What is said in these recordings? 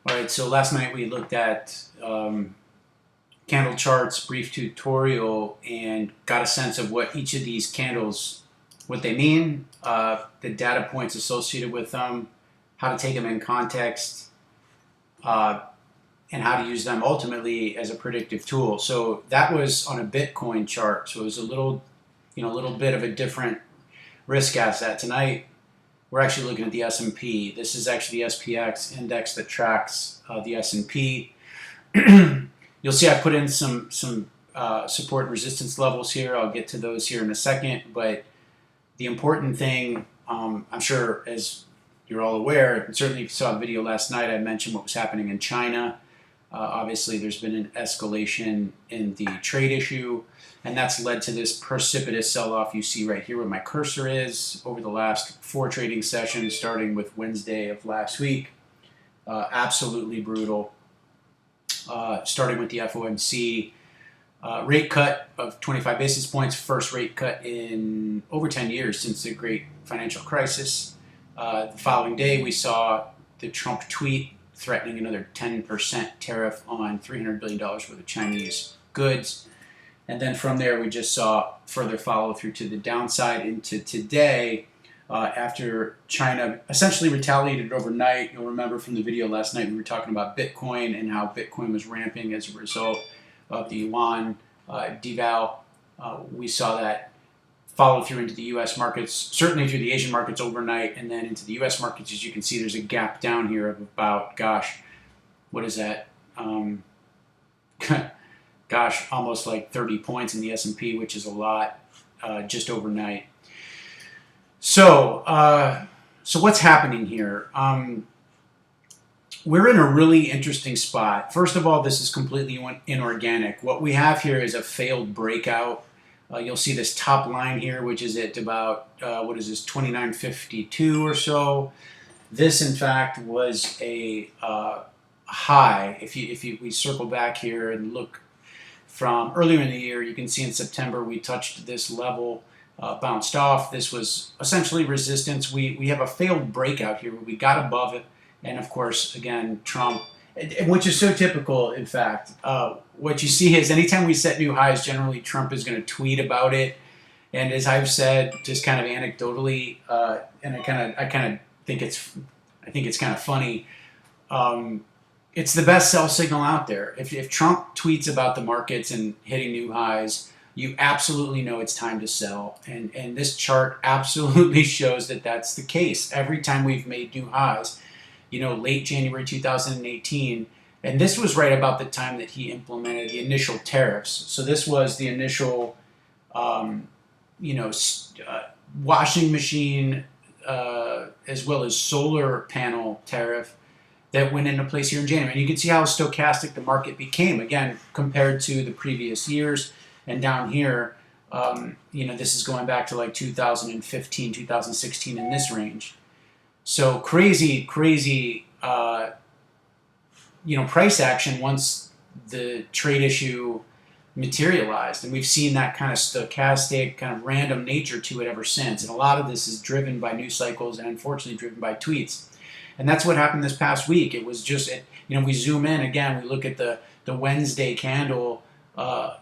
All right, so last night we looked at candle charts, brief tutorial, and got a sense of what each of these candles, what they mean, the data points associated with them, how to take them in context, and how to use them ultimately as a predictive tool. So that was on a Bitcoin chart. So it was a little bit of a different risk asset. Tonight we're actually looking at the S&P. This is actually the SPX index that tracks the S&P. You'll see I put in some support and resistance levels here. I'll get to those here in a second. But the important thing, I'm sure as you're all aware, and certainly if you saw a video last night, I mentioned what was happening in China. Obviously, there's been an escalation in the trade issue, and that's led to this precipitous sell-off you see right here where my cursor is over the last 4 trading sessions, starting with Wednesday of last week. Absolutely brutal. Starting with the FOMC rate cut of 25 basis points, first rate cut in over 10 years since the great financial crisis. The following day, we saw the Trump tweet threatening another 10% tariff on $300 billion worth of Chinese goods. And then from there, we just saw further follow through to the downside into today after China essentially retaliated overnight. You'll remember from the video last night, we were talking about Bitcoin and how Bitcoin was ramping as a result of the yuan deval. We saw that follow through into the U.S. markets, certainly through the Asian markets overnight, and then into the U.S. markets. As you can see, there's a gap down here of about, gosh, what is that? Gosh, almost like 30 points in the S&P, which is a lot just overnight. So what's happening here? We're in a really interesting spot. First of all, this is completely inorganic. What we have here is a failed breakout. You'll see this top line here, which is at about, what is this, 29.52 or so. This, in fact, was a high. If we circle back here and look from earlier in the year, you can see in September we touched this level, bounced off. This was essentially resistance. We have a failed breakout here. We got above it. And, of course, again, Trump, which is so typical, in fact. What you see is anytime we set new highs, generally Trump is going to tweet about it. And as I've said, just kind of anecdotally, and I kind of think it's kind of funny. It's the best sell signal out there. If Trump tweets about the markets and hitting new highs, you absolutely know it's time to sell. And this chart absolutely shows that that's the case. Every time we've made new highs, late January 2018, and this was right about the time that he implemented the initial tariffs. So this was the initial, washing machine as well as solar panel tariff that went into place here in January. And you can see how stochastic the market became, again, compared to the previous years. And down here, this is going back to like 2015, 2016 in this range. So crazy, price action once the trade issue materialized. And we've seen that kind of stochastic, kind of random nature to it ever since. And a lot of this is driven by news cycles and unfortunately driven by tweets. And that's what happened this past week. It was just, we zoom in again, we look at the Wednesday candle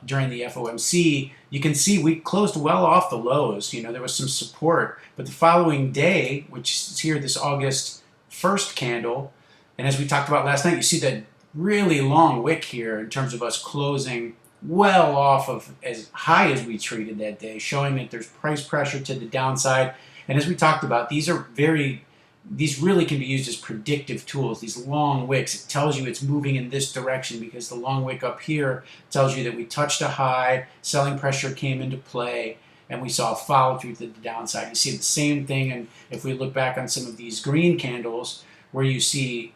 during the FOMC. You can see we closed well off the lows. There was some support. But the following day, which is here, this August 1st candle, and as we talked about last night, you see that really long wick here in terms of us closing well off of as high as we traded that day, showing that there's price pressure to the downside. And as we talked about, these really can be used as predictive tools, these long wicks. It tells you it's moving in this direction because the long wick up here tells you that we touched a high, selling pressure came into play, and we saw a follow through to the downside. You see the same thing, and if we look back on some of these green candles where you see,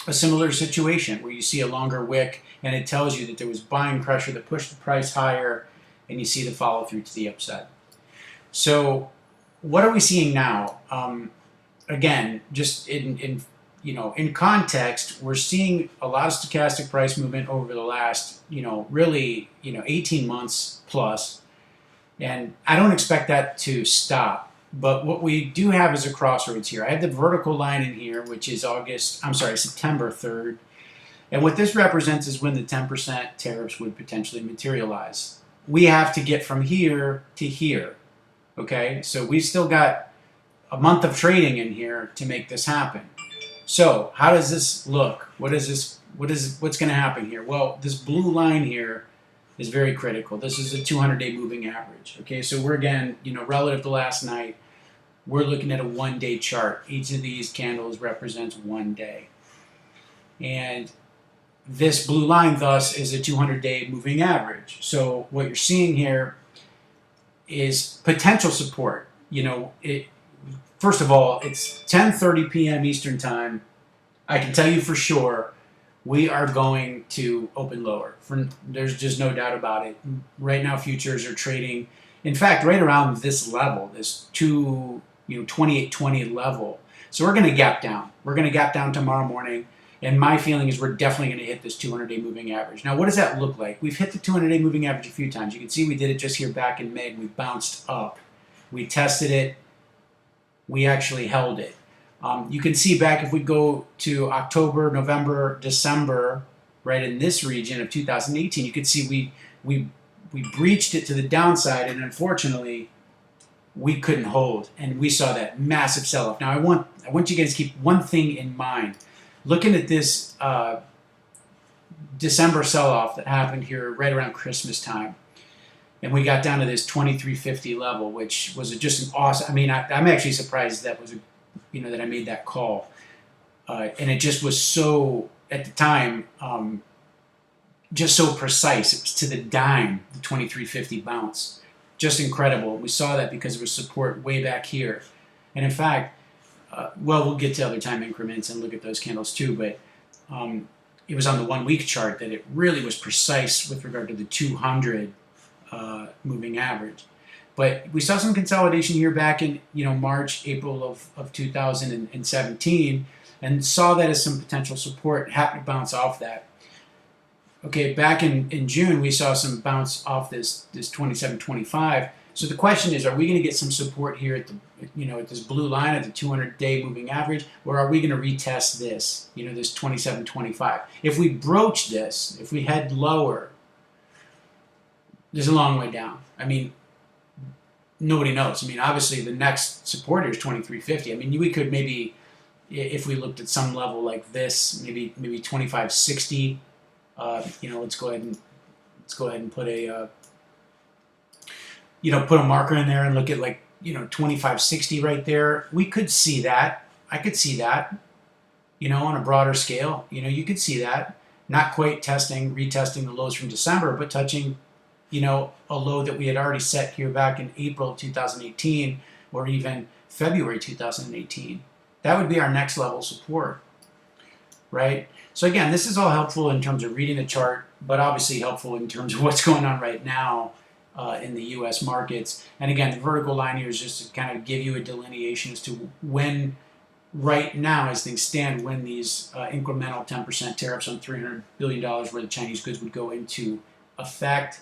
a similar situation where you see a longer wick and it tells you that there was buying pressure that pushed the price higher, and you see the follow through to the upside. So what are we seeing now? Again, just in context, we're seeing a lot of stochastic price movement over the last, 18 months plus, and I don't expect that to stop. But what we do have is a crossroads here. I have the vertical line in here, which is September 3rd. And what this represents is when the 10% tariffs would potentially materialize. We have to get from here to here. Okay, so we've still got a month of trading in here to make this happen. So how does this look? What's going to happen here? Well, this blue line here is very critical. This is a 200-day moving average. Okay, so we're again, relative to last night, we're looking at a one-day chart. Each of these candles represents 1 day. And this blue line, thus, is a 200-day moving average. So what you're seeing here is potential support. First of all, it's 10:30 p.m. Eastern Time. I can tell you for sure we are going to open lower. There's just no doubt about it. Right now, futures are trading, in fact, right around this level, this 2820 level. So we're going to gap down. We're going to gap down tomorrow morning. And my feeling is we're definitely going to hit this 200-day moving average. Now, what does that look like? We've hit the 200-day moving average a few times. You can see we did it just here back in May. We bounced up. We tested it. We actually held it. You can see back if we go to October, November, December, right in this region of 2018, you can see we breached it to the downside, and unfortunately, we couldn't hold, and we saw that massive sell-off. Now, I want you guys to keep one thing in mind. Looking at this December sell-off that happened here right around Christmas time, and we got down to this 2350 level, which was just an awesome. I mean, I'm actually surprised that was that I made that call, and it just was so at the time just so precise. It was to the dime, the 2350 bounce, just incredible. We saw that because there was support way back here, and in fact. We'll get to other time increments and look at those candles too, but it was on the 1 week chart that it really was precise with regard to the 200 moving average. But we saw some consolidation here back in March, April of 2017, and saw that as some potential support. Happened to bounce off that. Okay, back in June, we saw some bounce off this 2725. So the question is, are we going to get some support here at the at this blue line at the 200-day moving average, or are we going to retest this, this 2725? If we broach this, if we head lower, there's a long way down. I mean, nobody knows. I mean, obviously the next support here is 2350. I mean, we could maybe, if we looked at some level like this, maybe 2560. Let's go ahead and put a put a marker in there and look at 2560 right there. We could see that. I could see that, on a broader scale. You could see that. Not quite retesting the lows from December, but touching, a low that we had already set here back in April of 2018 or even February 2018. That would be our next level support, right? So again, this is all helpful in terms of reading the chart, but obviously helpful in terms of what's going on right now in the U.S. markets. And again, the vertical line here is just to kind of give you a delineation as to when, right now, as things stand, when these incremental 10% tariffs on $300 billion worth of Chinese goods would go into effect.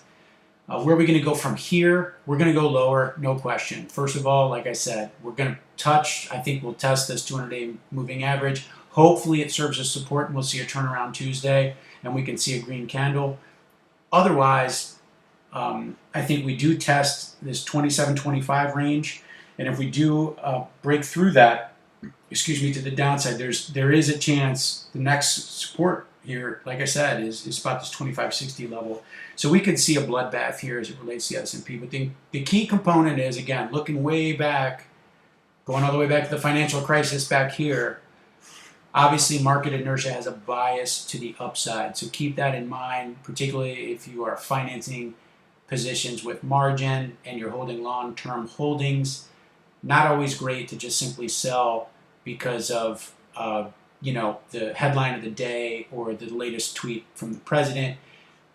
Where are we going to go from here? We're going to go lower, no question. First of all, like I said, we're going to I think we'll test this 200-day moving average. Hopefully it serves as support and we'll see a turnaround Tuesday and we can see a green candle. Otherwise, I think we do test this 2725 range, and if we do break through that, to the downside, there is a chance the next support here, like I said, is about this 2560 level. So we could see a bloodbath here as it relates to the S&P. But the key component is, again, looking way back, going all the way back to the financial crisis back here. Obviously, market inertia has a bias to the upside. So keep that in mind, particularly if you are financing positions with margin and you're holding long-term holdings. Not always great to just simply sell because of the headline of the day or the latest tweet from the president.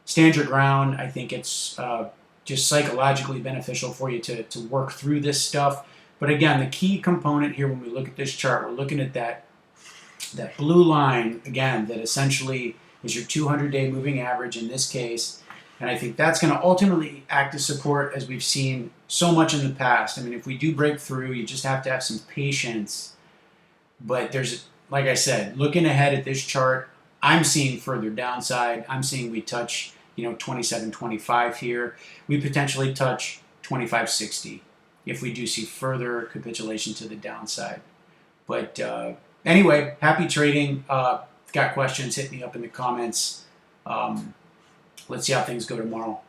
Stand your ground. I think it's just psychologically beneficial for you to work through this stuff. But again, the key component here when we look at this chart, we're looking at that blue line, again, that essentially is your 200-day moving average in this case. And I think that's going to ultimately act as support, as we've seen so much in the past. I mean, if we do break through, you just have to have some patience. But there's, like I said, looking ahead at this chart, I'm seeing further downside. I'm seeing we touch, 27.25 here. We potentially touch 25.60 if we do see further capitulation to the downside. But anyway, happy trading. Got questions, hit me up in the comments. Let's see how things go tomorrow.